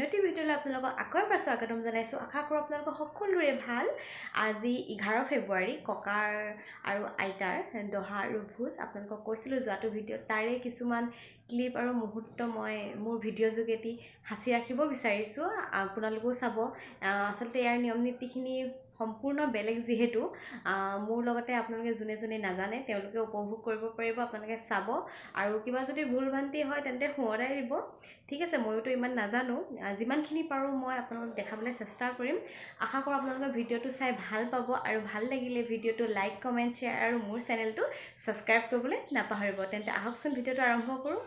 এটি ভিডিঅ'লৈ আপোনালোকক আকৌ এবাৰ স্বাগতম জনাইছোঁ। আশা কৰোঁ আপোনালোকৰ সকলোৰে ভাল। আজি 11 ফেব্ৰুৱাৰী ককাৰ আৰু আইতাৰ দহা আৰু ভোজ। আপোনালোকক কৈছিলোঁ যোৱাটো ভিডিঅ'ত তাৰে কিছুমান ক্লিপ আৰু মুহূৰ্ত মই মোৰ ভিডিঅ' যোগেদি সাঁচি ৰাখিব বিচাৰিছোঁ। আপোনালোকেও চাব। আচলতে ইয়াৰ নিয়ম নীতিখিনি সম্পূৰ্ণ বেলেগ, যিহেতু মোৰ লগতে আপোনালোকে যোনে যোনে নাজানে তেওঁলোকে উপভোগ কৰিব পাৰিব। আপোনালোকে চাব আৰু কিবা যদি ভুল ভ্ৰান্তি হয় তেন্তে সোঁৱৰাই দিব। ঠিক আছে, ময়োতো ইমান নাজানো, যিমানখিনি পাৰোঁ মই আপোনালোকক দেখাবলৈ চেষ্টা কৰিম। আশা কৰোঁ আপোনালোকে ভিডিঅ'টো চাই ভাল পাব আৰু ভাল লাগিলে ভিডিঅ'টো লাইক, কমেণ্ট, শ্বেয়াৰ আৰু মোৰ চেনেলটো ছাবস্ক্ৰাইব কৰিবলৈ নাপাহৰিব। তেন্তে আহকচোন ভিডিঅ'টো আৰম্ভ কৰোঁ।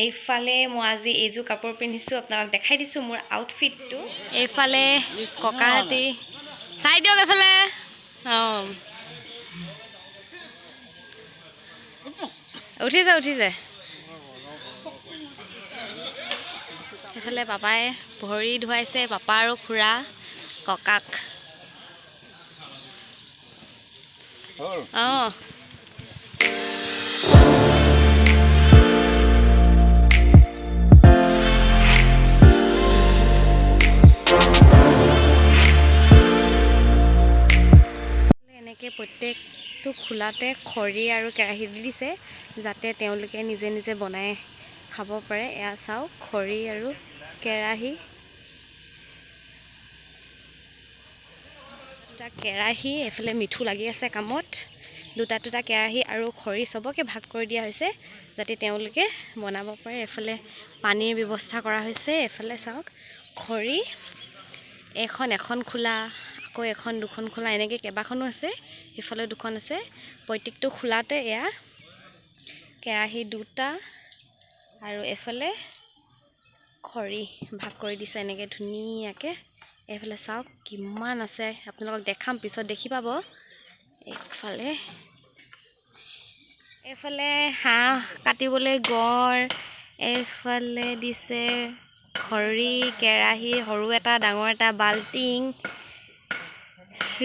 এইফালে মই আজি এইযোৰ কাপোৰ পিন্ধিছোঁ, আপোনালোক দেখাই দিছোঁ মোৰ আউটফিটটো। এইফালে ককাহঁতি চাই দিয়ক, এইফালে উঠিছে। এইফালে পাপাই ভৰি ধুৱাইছে, পাপা আৰু খুৰা ককাক। এনেকৈ প্ৰত্যেকটো খোলাতে খৰি আৰু কেৰাহী দি দিছে, যাতে তেওঁলোকে নিজে নিজে বনাই খাব পাৰে। এয়া চাওক, খৰি আৰু কেৰাহী, দুটা কেৰাহী। এইফালে মিঠু লাগি আছে কামত। দুটা কেৰাহী আৰু খৰি চবকে ভাগ কৰি দিয়া হৈছে, যাতে তেওঁলোকে বনাব পাৰে। এইফালে পানীৰ ব্যৱস্থা কৰা হৈছে। এইফালে চাওক, খৰি এখন খোলা, আকৌ এখন দুখন খোলা, এনেকৈ কেইবাখনো আছে। এইফালে দুখন আছে। প্ৰত্যেকটো খোলাতে এয়া কেৰাহী দুটা আৰু এইফালে খৰি ভাগ কৰি দিছে এনেকৈ ধুনীয়াকৈ। এইফালে চাওক কিমান আছে, আপোনালোকক দেখাম, পিছত দেখি পাব। এইফালে হাঁহ কাটিবলৈ গড়, এইফালে দিছে খৰি, কেৰাহী, সৰু এটা ডাঙৰ এটা বাল্টিং,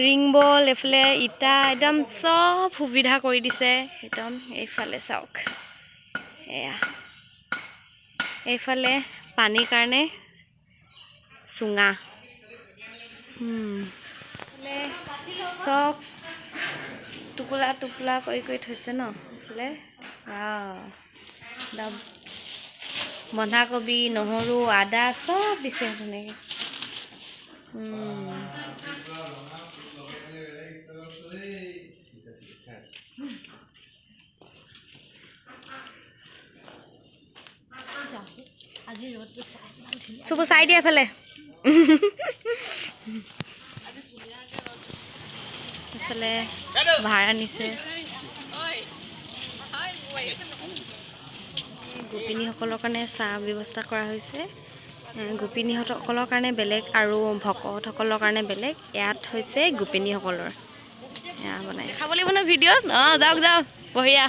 ৰিং বল, এইফালে ইটা, একদম চব সুবিধা কৰি দিছে একদম। এইফালে চাওক, এয়া এইফালে পানীৰ কাৰণে চুঙা, চব টোপোলা কৰি থৈছে ন। এইফালে একদম বন্ধাকবি, নহৰু, আদা চব দিছে ধুনীয়াকৈ। চুবু চাই দিয়া এফালে। এইফালে ভাড়া নিছে। গোপিনীসকলৰ কাৰণে চাহ ব্যৱস্থা কৰা হৈছে। গোপিনীসকলৰ কাৰণে বেলেগ আৰু ভকতসকলৰ কাৰণে বেলেগ। ইয়াত হৈছে গোপিনীসকলৰ, এয়া বনাই খাব লাগিব ন ভিডিঅ'ত। যাওক বঢ়িয়া।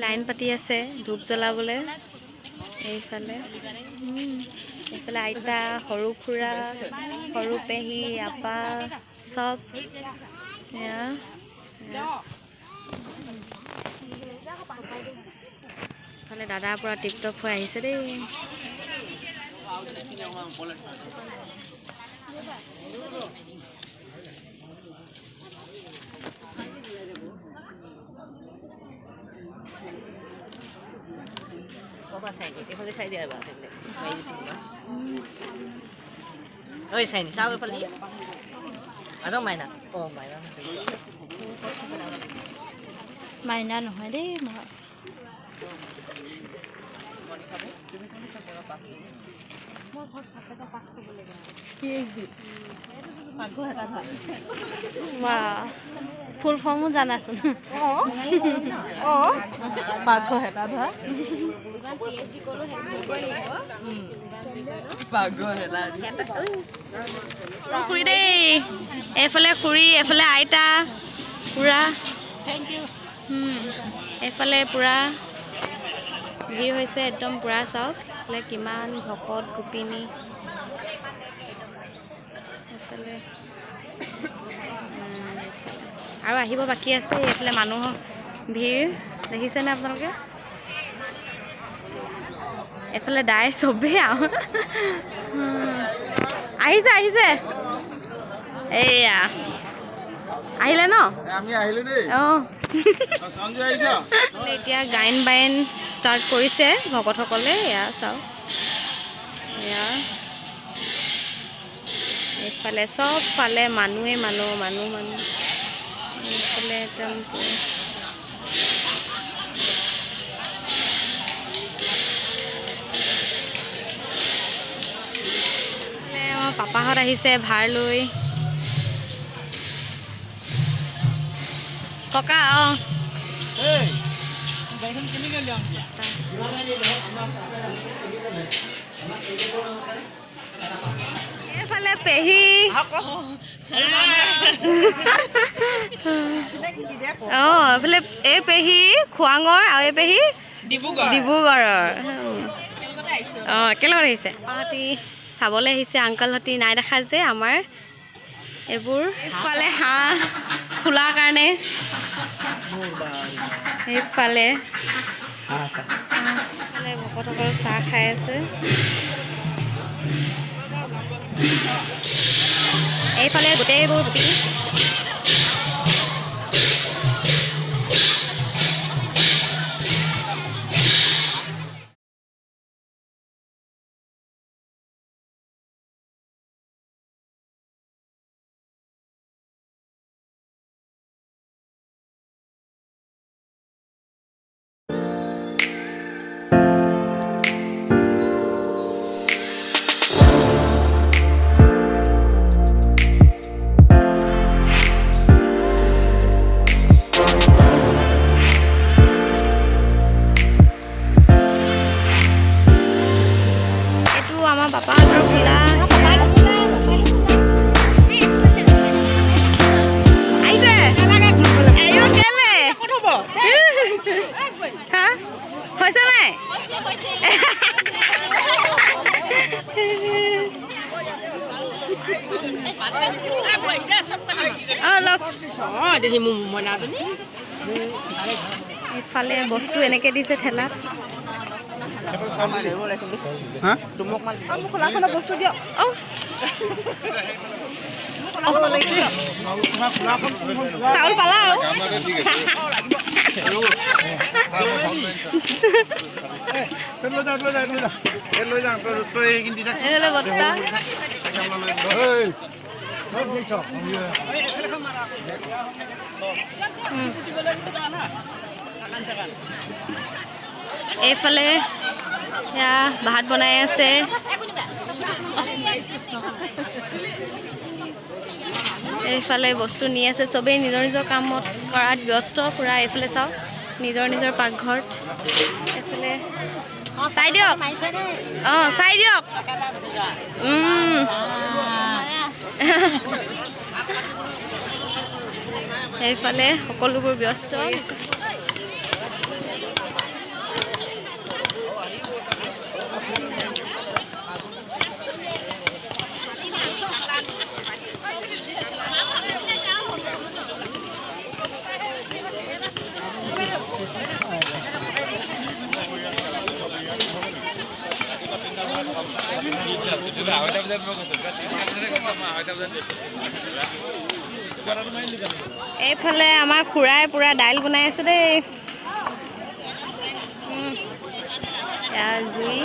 লাইন পাতি আছে ধূপ জ্বলাবলৈ। এইফালে আইতা, সৰু খুৰা, সৰু পেহী, আপা চব। এইফালে দাদাৰ পৰা টিপটপ হৈ আহিছে দেই। ঐ চাইনি চাও এইফালে আৰু মাইনা মাইনা মাইনা নহয় দেই মই ফুল ফৰ্মো জানাচোন পাকঘৰ হেতা ধৰা খুৰী দেই এইফালে খুৰী এইফালে আইতা পুৰা এইফালে পুৰা ভিৰ হৈছে একদম পুৰা চাওক এইফালে কিমান ভকত গোপিনী এইফালে আৰু আহিব বাকী আছে এইফালে মানুহৰ ভিৰ দেখিছেনে আপোনালোকে এইফালে দাই চবেই আহিছে আহিছে এয়া আহিলে ন আমি আহিলো দেই অঁ সঞ্জয় আহিছ এতিয়া গায়ন বায়ন ষ্টাৰ্ট কৰিছে ভকতসকলে এয়া চাওক এয়া এইফালে চবফালে মানুহে মানুহ এইফালে একদম আমাৰ পাপাহঁত আহিছে ভাৰ লৈ ককা এইফালে পেহী এইফালে এই পেহী খোৱাঙৰ আৰু এই পেহী ডিব্ৰুগড়ৰ একেলগত আহিছে তাহাঁতি চাবলৈ আহিছে আংকলহঁতি নাই দেখা যে আমাৰ এইবোৰ এইফালে হাঁহ খোলাৰ কাৰণে এইফালে ভকতসকল চাহ খাই আছে এইফালে গোটেইবোৰ পাপাহঁতৰ খোলা আহিছে হৈছে নাই এইফালে বস্তু এনেকে দিছে ঠেলাত বস্তু দিয়ক চাউল পালা এইফালে এয়া ভাত বনাই আছে এইফালে বস্তু নি আছে চবেই নিজৰ নিজৰ কামত কৰাত ব্যস্ত পুৰা এইফালে চাওক নিজৰ নিজৰ পাকঘৰত এইফালে চাই দিয়ক চাই দিয়ক এইফালে সকলোবোৰ ব্যস্ত এইফালে আমাৰ খুৰাই পুৰা দাইল বনাই আছে দেই জুই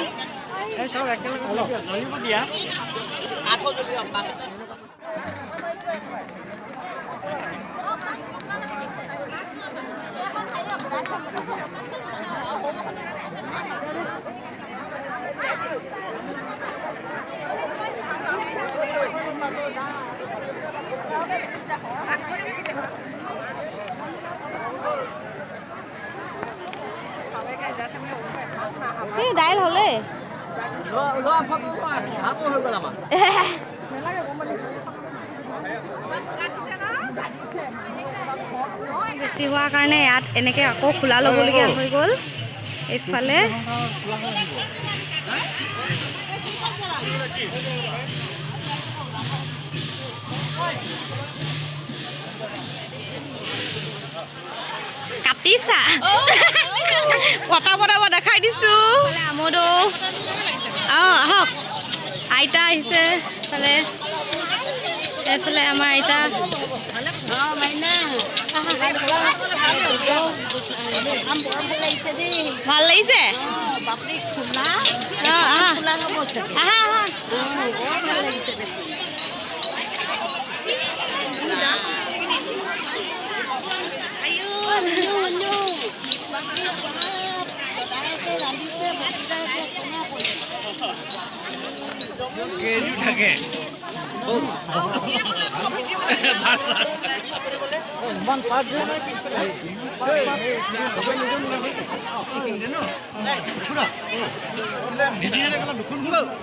দাইল হলে বেছি হোৱাৰ কাৰণে ইয়াত এনেকৈ আকৌ খোলা ল'বলগীয়া হৈ গ'ল এইফালে কাটিছা পটা দেখাই দিছো আমোদো আহক আইতা আহিছে এইফালে আমাৰ আইতা ভাল লাগিছে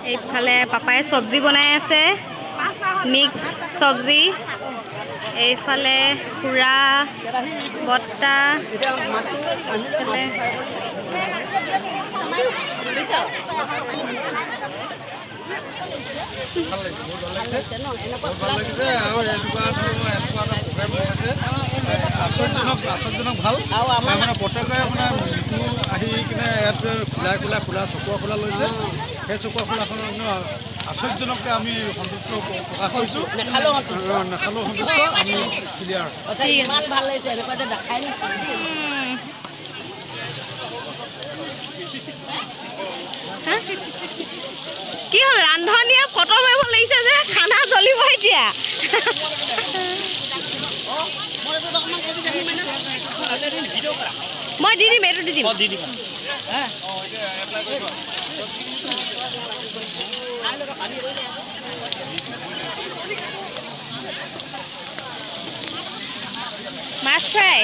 এইফালে পাপাই চব্জি বনাই আছে মিক্স চব্জি এইফালে খুৰা বৰ্তা আশ্চৰ্যজনক ভাল মানে প্ৰত্যেকে আপোনাৰ মৃত্যু আহি কিনে ইয়াত খোলা চকুৱা খোলা লৈছে সেই চকুৱা খোলাখন আশ্চৰ্যজনককৈ আমি সন্তুষ্ট প্ৰকাশ কৰিছোঁ নাখালেও সন্তুষ্ট আমি ক্লিয়াৰ ভাল লাগিছে এনেকুৱা যে দেখাই কি হ'ল ৰান্ধনীয়ে ফটো মাৰিব লাগিছে যে খানা জ্বলিব এতিয়া মই দি দিম এইটো দি দিম মাছ ফ্ৰাই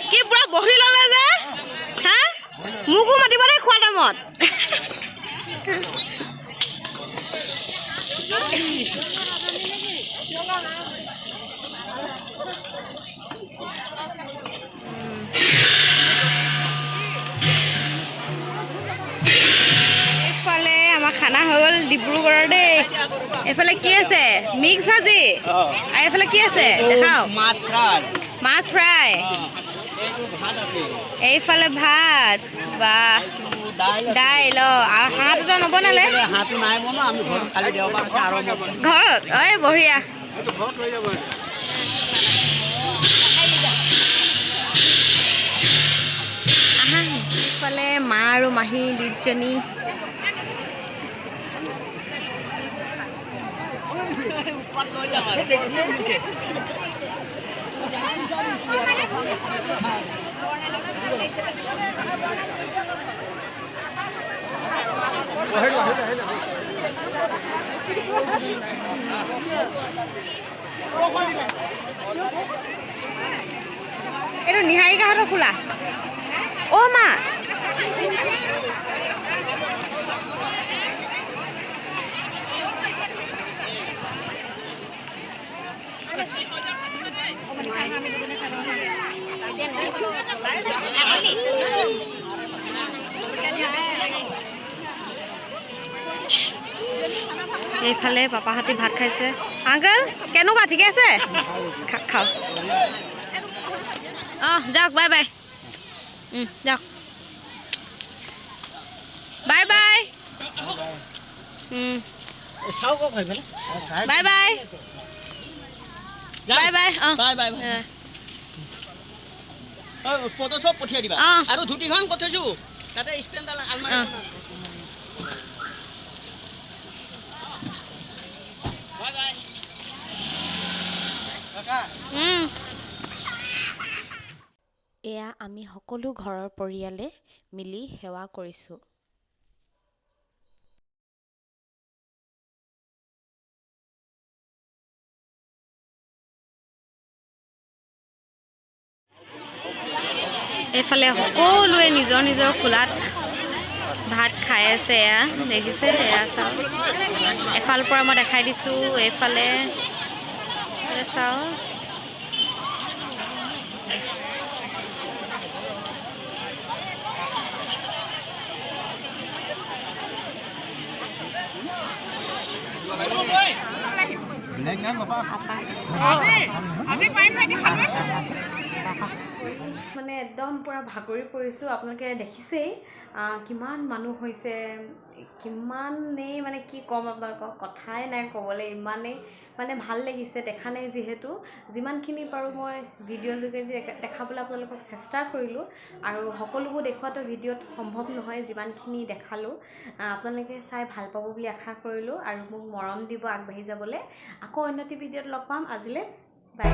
কি পুৰা বহি ললে যে হা মোকো মাতিব দে খোৱা টাইমত এইফালে আমাৰ খানা হৈ গ'ল ডিব্ৰুগড়ৰ দেই এইফালে কি আছে মিক্স ভাজি আৰু এইফালে কি আছে দেখাও মাছ ফ্ৰাই এইফালে ভাত বাহ দাইল আৰু হাঁহ দুটা নবনালে ঘৰত ঐ বঢ়িয়া আহা এইফালে মা আৰু মাহী দুজনী এইটো নিহাৰিকাহঁতৰ খোলা অ' মা এইফালে পাপাহাতি ভাত খাইছে আংকেল কেনেকুৱা ঠিকে আছে খাও যাওক বাই বাই যাওক বাই বাই চাও কক হৈ ফেলে bye bye bye bye bye bye photo সব পঠিয়াই দিবা আৰু ধুতিখন পঠাইছো তাতে ষ্টেণ্ড আলমাৰি বাই বাই কাকা এয়া আমি সকলো ঘৰৰ পৰিয়ালে মিলি সেৱা কৰিছোঁ। এইফালে সকলোৱে নিজৰ নিজৰ খোলাত ভাত খাই আছে এয়া দেখিছে এয়া চাওঁ এফালৰ পৰা মই দেখাই দিছোঁ এইফালে চাওঁ মানে একদম পুৰা ভাগৰি পৰিছোঁ। আপোনালোকে দেখিছেই কিমান মানুহ হৈছে, কিমানেই মানে কি ক'ম আপোনালোকক, কথাই নাই ক'বলৈ, ইমানেই মানে ভাল লাগিছে। দেখা নাই যিহেতু যিমানখিনি পাৰোঁ মই ভিডিঅ' যোগেদি দেখাবলৈ আপোনালোকক চেষ্টা কৰিলোঁ আৰু সকলোবোৰ দেখুৱাটো ভিডিঅ'ত সম্ভৱ নহয়। যিমানখিনি দেখালোঁ আপোনালোকে চাই ভাল পাব বুলি আশা কৰিলোঁ আৰু মোক মৰম দিব আগবাঢ়ি যাবলৈ। আকৌ অন্য এটি ভিডিঅ'ত লগ পাম। আজিলৈ বাই।